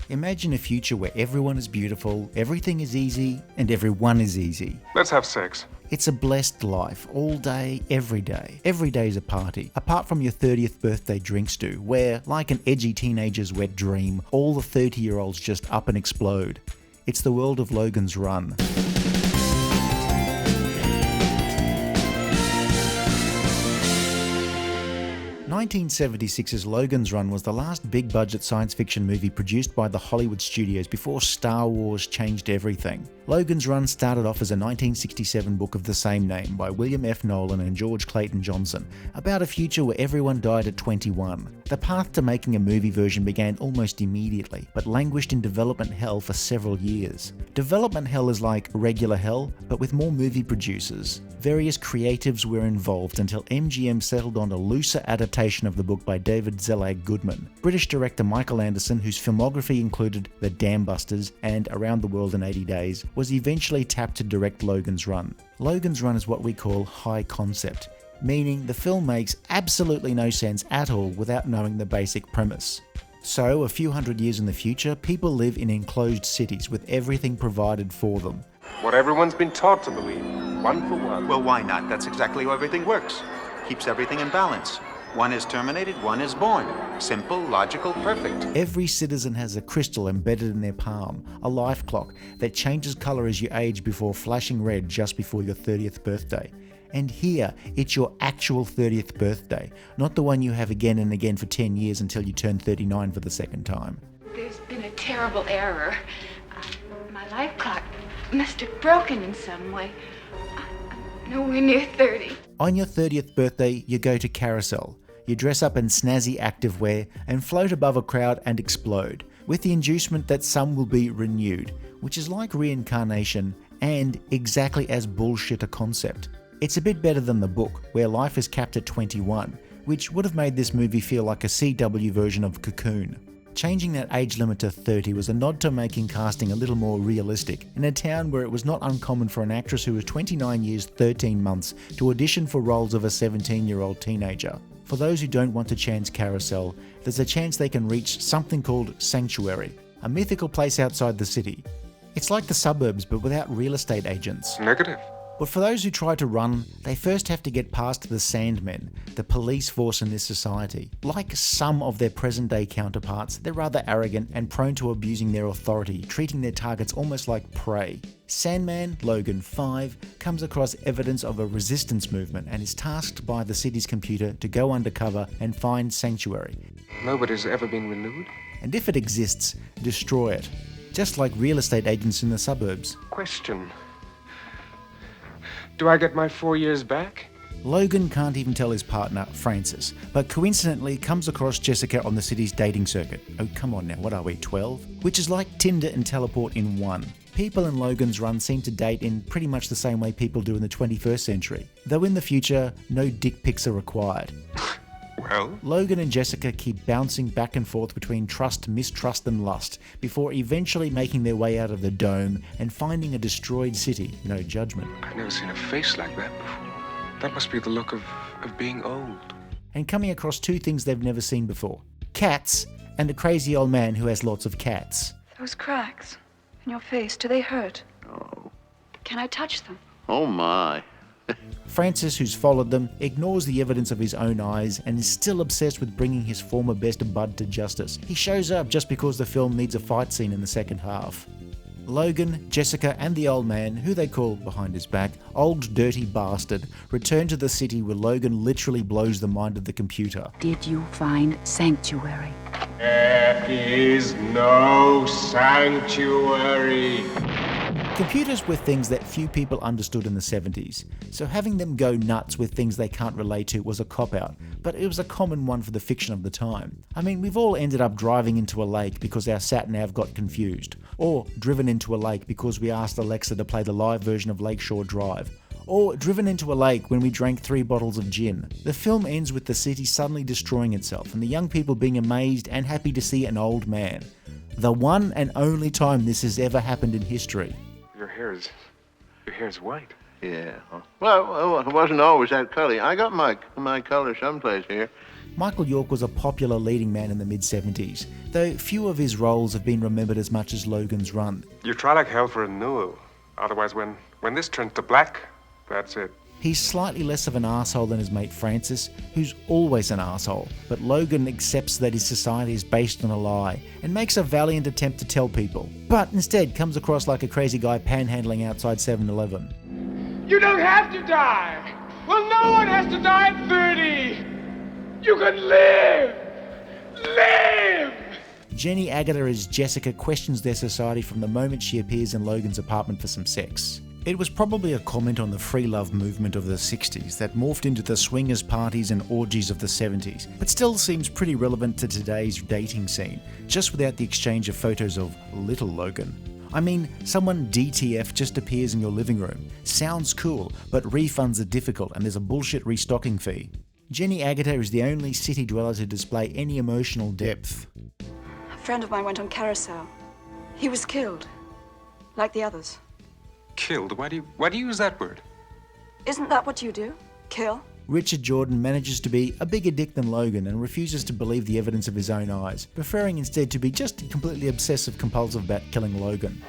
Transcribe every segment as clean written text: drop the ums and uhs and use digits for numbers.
Imagine a future where everyone is beautiful, everything is easy, and everyone is easy. Let's have sex. It's a blessed life, all day, every day. Every day is a party, apart from your 30th birthday drinks do, where, like an edgy teenager's wet dream, all the 30-year-olds just up and explode. It's the world of Logan's Run. 1976's Logan's Run was the last big-budget science fiction movie produced by the Hollywood studios before Star Wars changed everything. Logan's Run started off as a 1967 book of the same name by William F. Nolan and George Clayton Johnson, about a future where everyone died at 21. The path to making a movie version began almost immediately, but languished in development hell for several years. Development hell is like regular hell, but with more movie producers. Various creatives were involved until MGM settled on a looser adaptation of the book by David Zelig Goodman. British director Michael Anderson, whose filmography included The Dam Busters and Around the World in 80 Days, was eventually tapped to direct Logan's Run. Logan's Run is what we call high concept, meaning the film makes absolutely no sense at all without knowing the basic premise. So, a few hundred years in the future, people live in enclosed cities with everything provided for them. What everyone's been taught to believe. One for one. Well, why not? That's exactly how everything works. Keeps everything in balance. One is terminated, one is born. Simple, logical, perfect. Every citizen has a crystal embedded in their palm, a life clock that changes colour as you age before flashing red just before your 30th birthday. And here, it's your actual 30th birthday, not the one you have again and again for 10 years until you turn 39 for the second time. There's been a terrible error. My life clock must have broken in some way. I'm nowhere near 30. On your 30th birthday, you go to Carousel. You dress up in snazzy activewear and float above a crowd and explode, with the inducement that some will be renewed, which is like reincarnation and exactly as bullshit a concept. It's a bit better than the book, where life is capped at 21, which would have made this movie feel like a CW version of Cocoon. Changing that age limit to 30 was a nod to making casting a little more realistic, in a town where it was not uncommon for an actress who was 29 years 13 months to audition for roles of a 17-year-old teenager. For those who don't want to chance Carousel, there's a chance they can reach something called Sanctuary, a mythical place outside the city. It's like the suburbs but without real estate agents. Negative. But for those who try to run, they first have to get past the Sandmen, the police force in this society. Like some of their present-day counterparts, they're rather arrogant and prone to abusing their authority, treating their targets almost like prey. Sandman, Logan 5, comes across evidence of a resistance movement and is tasked by the city's computer to go undercover and find Sanctuary. Nobody's ever been renewed? And if it exists, destroy it. Just like real estate agents in the suburbs. Question. Do I get my 4 years back? Logan can't even tell his partner, Francis, but coincidentally comes across Jessica on the city's dating circuit. Oh, come on now, what are we, 12? Which is like Tinder and Teleport in one. People in Logan's Run seem to date in pretty much the same way people do in the 21st century, though in the future, no dick pics are required. Well? Logan and Jessica keep bouncing back and forth between trust, mistrust and lust, before eventually making their way out of the dome and finding a destroyed city, no judgment. I've never seen a face like that before. That must be the look of being old. And coming across two things they've never seen before. Cats, and a crazy old man who has lots of cats. Those cracks in your face, do they hurt? Oh. Can I touch them? Oh my. Francis, who's followed them, ignores the evidence of his own eyes and is still obsessed with bringing his former best bud to justice. He shows up just because the film needs a fight scene in the second half. Logan, Jessica and the old man, who they call, behind his back, Old Dirty Bastard, return to the city where Logan literally blows the mind of the computer. Did you find Sanctuary? There is no sanctuary. Computers were things that few people understood in the 70s, so having them go nuts with things they can't relate to was a cop-out, but it was a common one for the fiction of the time. I mean, we've all ended up driving into a lake because our sat-nav got confused, or driven into a lake because we asked Alexa to play the live version of Lakeshore Drive, or driven into a lake when we drank 3 bottles of gin. The film ends with the city suddenly destroying itself and the young people being amazed and happy to see an old man. The one and only time this has ever happened in history. Your hair's white. Yeah. Well, it wasn't always that color. I got my color someplace here. Michael York was a popular leading man in the mid-70s, though few of his roles have been remembered as much as Logan's Run. You try like hell for a renewal. Otherwise, when this turns to black, that's it. He's slightly less of an arsehole than his mate Francis, who's always an arsehole, but Logan accepts that his society is based on a lie and makes a valiant attempt to tell people, but instead comes across like a crazy guy panhandling outside 7-Eleven. You don't have to die! Well, no one has to die at 30! You can live! Live! Jenny Agutter as Jessica questions their society from the moment she appears in Logan's apartment for some sex. It was probably a comment on the free love movement of the 60s that morphed into the swingers parties and orgies of the 70s, but still seems pretty relevant to today's dating scene, just without the exchange of photos of little Logan. I mean, someone DTF just appears in your living room. Sounds cool, but refunds are difficult and there's a bullshit restocking fee. Jenny Agutter is the only city dweller to display any emotional depth. A friend of mine went on carousel. He was killed, like the others. Killed? Why do you use that word? Isn't that what you do? Kill? Richard Jordan manages to be a bigger dick than Logan and refuses to believe the evidence of his own eyes, preferring instead to be just completely obsessive compulsive about killing Logan.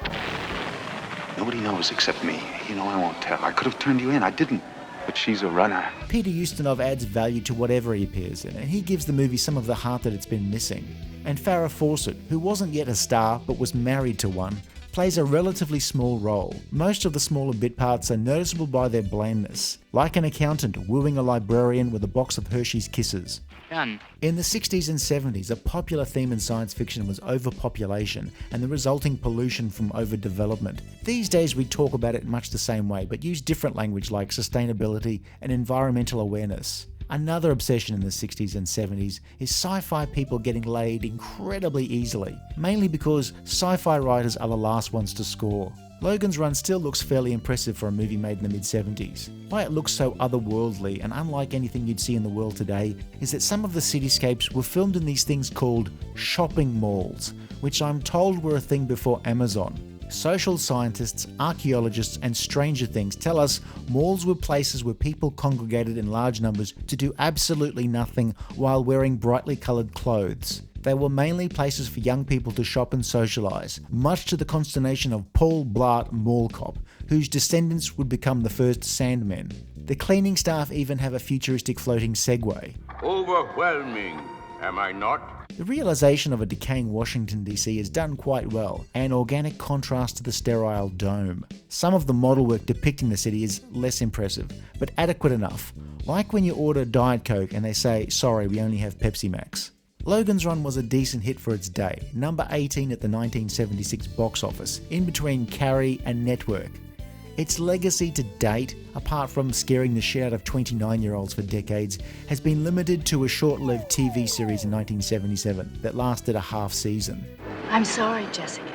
Nobody knows except me. You know I won't tell. I could have turned you in. I didn't. But she's a runner. Peter Ustinov adds value to whatever he appears in, and he gives the movie some of the heart that it's been missing. And Farrah Fawcett, who wasn't yet a star but was married to one, plays a relatively small role. Most of the smaller bit parts are noticeable by their blandness, like an accountant wooing a librarian with a box of Hershey's Kisses. Done. In the 60s and 70s, a popular theme in science fiction was overpopulation and the resulting pollution from overdevelopment. These days we talk about it much the same way, but use different language like sustainability and environmental awareness. Another obsession in the 60s and 70s is sci-fi people getting laid incredibly easily, mainly because sci-fi writers are the last ones to score. Logan's Run still looks fairly impressive for a movie made in the mid-70s. Why it looks so otherworldly and unlike anything you'd see in the world today is that some of the cityscapes were filmed in these things called shopping malls, which I'm told were a thing before Amazon. Social scientists, archaeologists, and Stranger Things tell us malls were places where people congregated in large numbers to do absolutely nothing while wearing brightly coloured clothes. They were mainly places for young people to shop and socialise, much to the consternation of Paul Blart Mall Cop, whose descendants would become the first Sandmen. The cleaning staff even have a futuristic floating Segway. Overwhelming, am I not? The realisation of a decaying Washington DC is done quite well, an organic contrast to the sterile dome. Some of the model work depicting the city is less impressive, but adequate enough, like when you order Diet Coke and they say, sorry, we only have Pepsi Max. Logan's Run was a decent hit for its day, number 18 at the 1976 box office, in between Carrie and Network. Its legacy to date, apart from scaring the shit out of 29-year-olds for decades, has been limited to a short-lived TV series in 1977 that lasted a half season. I'm sorry, Jessica.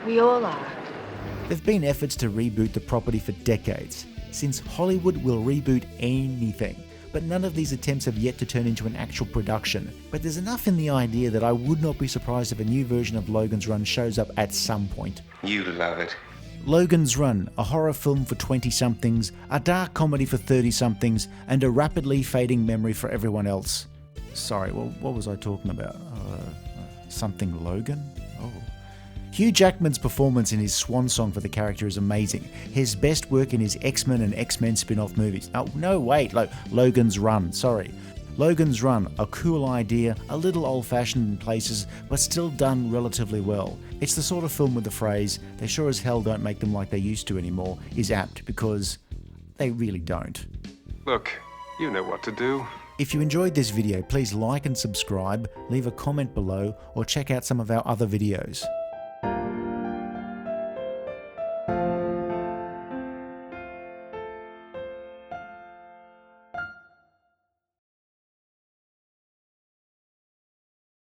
We all are. There have been efforts to reboot the property for decades, since Hollywood will reboot anything. But none of these attempts have yet to turn into an actual production. But there's enough in the idea that I would not be surprised if a new version of Logan's Run shows up at some point. You love it. Logan's Run, a horror film for 20-somethings, a dark comedy for 30-somethings, and a rapidly fading memory for everyone else. Sorry, well, what was I talking about? Something Logan? Oh. Hugh Jackman's performance in his swan song for the character is amazing. His best work in his X-Men and X-Men spin-off movies. Oh, no, wait, Logan's Run, sorry. Logan's Run, a cool idea, a little old-fashioned in places, but still done relatively well. It's the sort of film with the phrase, they sure as hell don't make them like they used to anymore, is apt because they really don't. Look, you know what to do. If you enjoyed this video, please like and subscribe, leave a comment below, or check out some of our other videos.